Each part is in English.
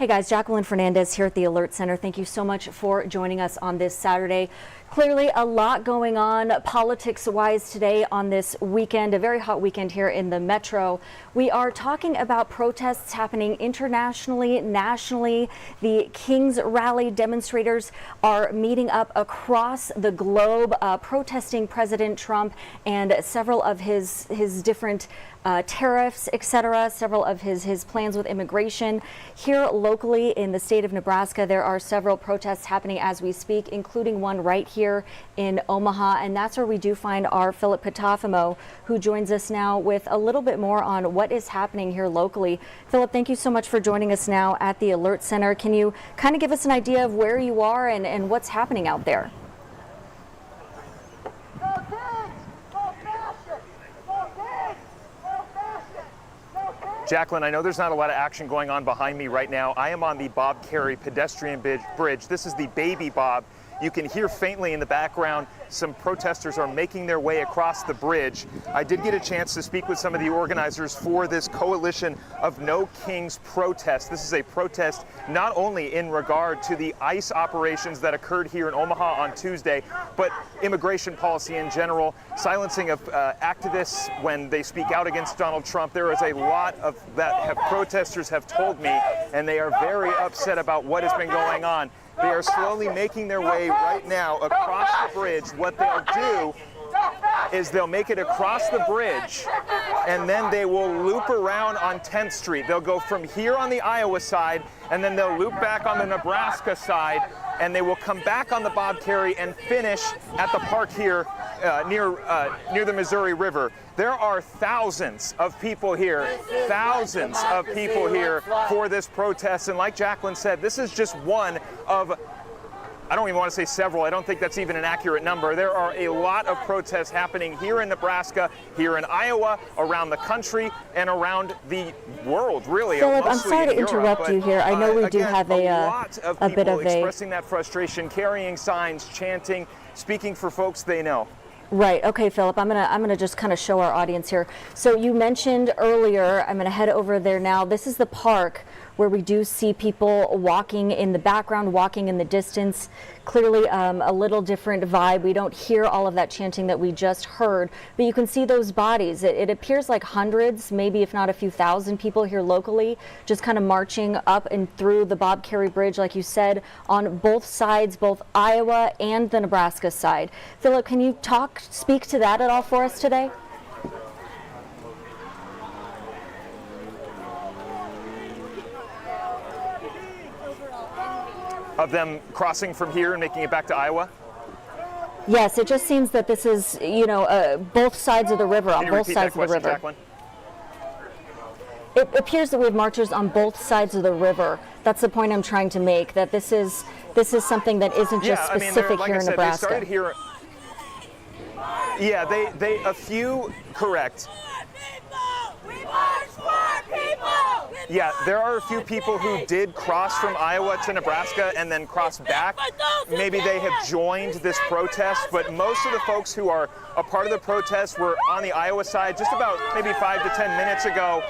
Hey guys, Jacqueline Fernandez here at the Alert Center. Thank you so much for joining us on this Saturday. Clearly a lot going on politics-wise today on this weekend, a very hot weekend here in the metro. We are talking about protests happening internationally, nationally. The King's Rally demonstrators are meeting up across the globe, protesting President Trump and several of his different tariffs, etc., several of his plans with immigration. Here locally in the state of Nebraska, there are several protests happening as we speak, including one right here in Omaha, and that's where we do find our Philip Catafamo, who joins us now with a little bit more on what is happening here locally. Philip, thank you so much for joining us now at the Alert Center. Can you kind of give us an idea of where you are and what's happening out there? Jacqueline, I know there's not a lot of action going on behind me right now. I am on the Bob Kerrey pedestrian bridge. This is the Baby Bob. You can hear faintly in the background some protesters are making their way across the bridge. I did get a chance to speak with some of the organizers for this coalition of No Kings protest. This is a protest not only in regard to the ICE operations that occurred here in Omaha on Tuesday, but immigration policy in general, silencing of activists when they speak out against Donald Trump. There is a lot of that protesters have told me, and they are very upset about what has been going on. They are slowly making their way right now across the bridge. What they'll do is they'll make it across the bridge, and then they will loop around on 10th Street. They'll go from here on the Iowa side, and then they'll loop back on the Nebraska side, and they will come back on the Bob Kerrey and finish at the park here near the Missouri River. There are thousands of people here for this protest. And like Jacqueline said, this is just one of, I don't even want to say several. I don't think that's even an accurate number. There are a lot of protests happening here in Nebraska, here in Iowa, around the country, and around the world, really. Philip, I'm sorry to interrupt you here. I know we do have a lot of a people bit of expressing that frustration, carrying signs, chanting, speaking for folks they know. Right. Okay, Philip, I'm gonna just kind of show our audience here. So you mentioned earlier, I'm gonna head over there now. This is the park where we do see people walking in the background, walking in the distance. Clearly a little different vibe. We don't hear all of that chanting that we just heard, but you can see those bodies. It appears like hundreds, maybe if not a few thousand people here locally, just kind of marching up and through the Bob Kerrey Bridge, like you said, on both sides, both Iowa and the Nebraska side. Philip, can you speak to that at all for us today? Of them crossing from here and making it back to Iowa? Yes, it just seems that this is, you know, both sides of the river, on both sides of the river. Jacqueline? It appears that we have marchers on both sides of the river. That's the point I'm trying to make, that this is something that isn't just specific here in Nebraska. They started here. Yeah, they a few, correct. Yeah, there are a few people who did cross from Iowa to Nebraska and then cross back. Maybe they have joined this protest, but most of the folks who are a part of the protest were on the Iowa side just about maybe 5 to 10 minutes ago,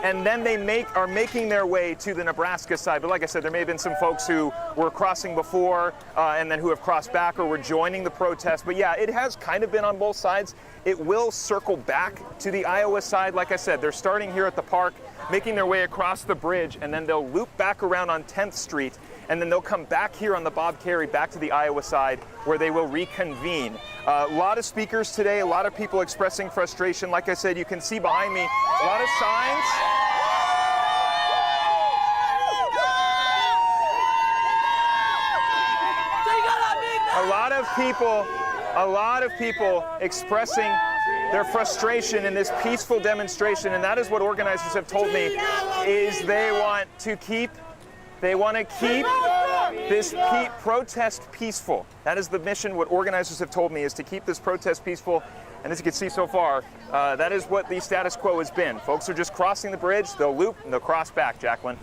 and then they are making their way to the Nebraska side. But like I said, there may have been some folks who were crossing before and then who have crossed back or were joining the protest. But yeah, it has kind of been on both sides. It will circle back to the Iowa side. Like I said, they're starting here at the park, making their way across the bridge, and then they'll loop back around on 10th Street, and then they'll come back here on the Bob Kerrey back to the Iowa side where they will reconvene. A lot of speakers today, a lot of people expressing frustration. Like I said, you can see behind me a lot of signs. A lot of people expressing their frustration in this peaceful demonstration, and that is what organizers have told me, is they want to keep this protest peaceful. That is the mission. What organizers have told me is to keep this protest peaceful, and as you can see so far, that is what the status quo has been. Folks are just crossing the bridge, they'll loop, and they'll cross back, Jacqueline.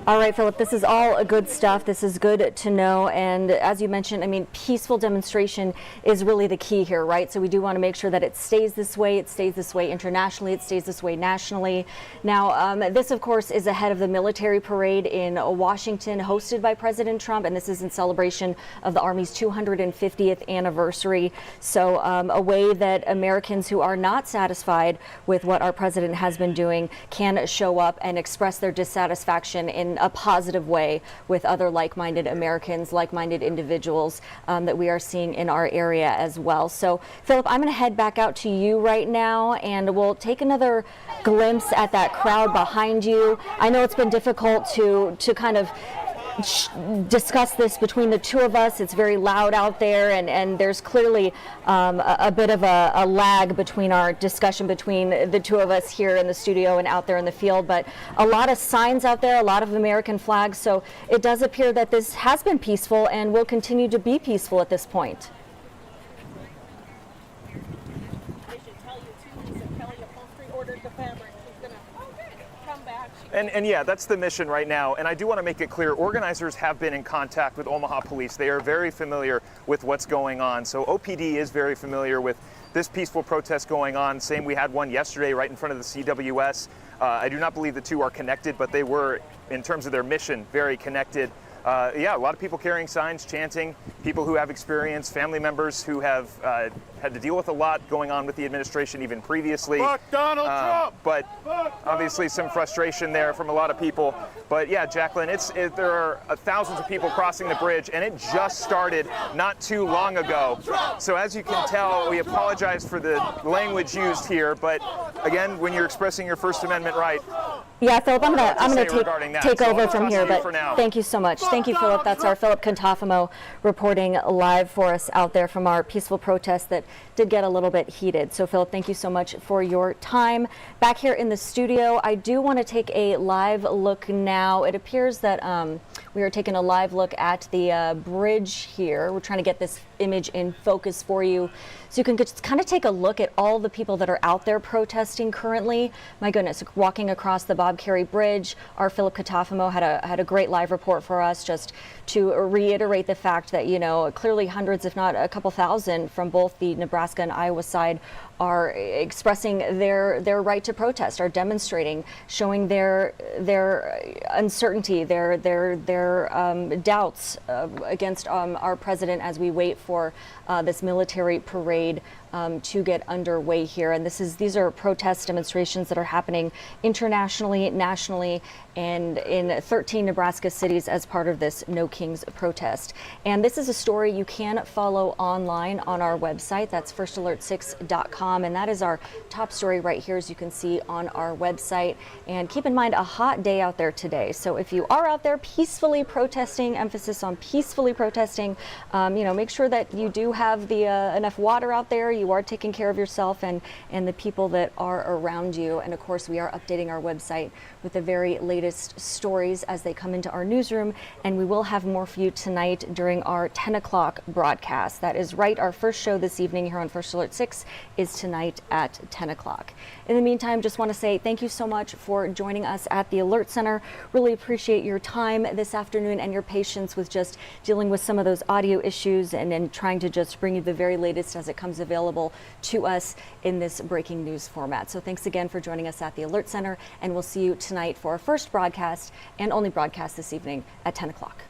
All right, Philip, this is all good stuff. This is good to know. And as you mentioned, I mean, peaceful demonstration is really the key here, right? So we do want to make sure that it stays this way. It stays this way internationally. It stays this way nationally. Now, this, of course, is ahead of the military parade in Washington hosted by President Trump. And this is in celebration of the Army's 250th anniversary. So a way that Americans who are not satisfied with what our president has been doing can show up and express their dissatisfaction in a positive way with other like-minded Americans, like-minded individuals that we are seeing in our area as well. So, Philip, I'm going to head back out to you right now, and we'll take another glimpse at that crowd behind you. I know it's been difficult to kind of discuss this between the two of us. It's very loud out there, and there's clearly a bit of a lag between our discussion between the two of us here in the studio and out there in the field, but a lot of signs out there, a lot of American flags, so it does appear that this has been peaceful and will continue to be peaceful at this point. I should tell you too, Lisa, Kelly Upholstery ordered the fabric. She's gonna come back. And yeah, that's the mission right now. And I do want to make it clear, organizers have been in contact with Omaha police. They are very familiar with what's going on. So OPD is very familiar with this peaceful protest going on. Same, we had one yesterday right in front of the CWS. I do not believe the two are connected, but they were, in terms of their mission, very connected. Yeah, a lot of people carrying signs, chanting, people who have experience, family members who have had to deal with a lot going on with the administration even previously. Fuck Donald Trump! But obviously some frustration there from a lot of people. But yeah, Jacqueline, there are thousands of people crossing the bridge, and it just started not too long ago. So as you can tell, we apologize for the language used here, but again, when you're expressing your First Amendment right. Yeah, Philip, I'm gonna take over from here, but thank you so much. Thank you, Philip. That's our Philip Catafamo reporting live for us out there from our peaceful protest that did get a little bit heated. So, Philip, thank you so much for your time. Back here in the studio, I do want to take a live look now. It appears that we are taking a live look at the bridge here. We're trying to get this image in focus for you, so you can just kind of take a look at all the people that are out there protesting currently. My goodness, walking across the Bob Kerrey Bridge. Our Philip Catafamo had a great live report for us, just to reiterate the fact that, you know, clearly hundreds, if not a couple thousand, from both the Nebraska and Iowa side are expressing their right to protest, are demonstrating, showing their uncertainty, their doubts against our president as we wait for this military parade to get underway here. And these are protest demonstrations that are happening internationally, nationally, and in 13 Nebraska cities as part of this No Kings protest. And this is a story you can follow online on our website. That's firstalert6.com. And that is our top story right here, as you can see on our website. And keep in mind, a hot day out there today. So if you are out there peacefully protesting, emphasis on peacefully protesting, make sure that you do have the enough water out there. You are taking care of yourself and the people that are around you. And of course, we are updating our website with the very latest stories as they come into our newsroom. And we will have more for you tonight during our 10 o'clock broadcast. That is right. Our first show this evening here on First Alert 6 is tonight at 10 o'clock. In the meantime, just want to say thank you so much for joining us at the Alert Center. Really appreciate your time this afternoon and your patience with just dealing with some of those audio issues and trying to just bring you the very latest as it comes available to us in this breaking news format. So thanks again for joining us at the Alert Center, and we'll see you tonight for our first broadcast and only broadcast this evening at 10 o'clock.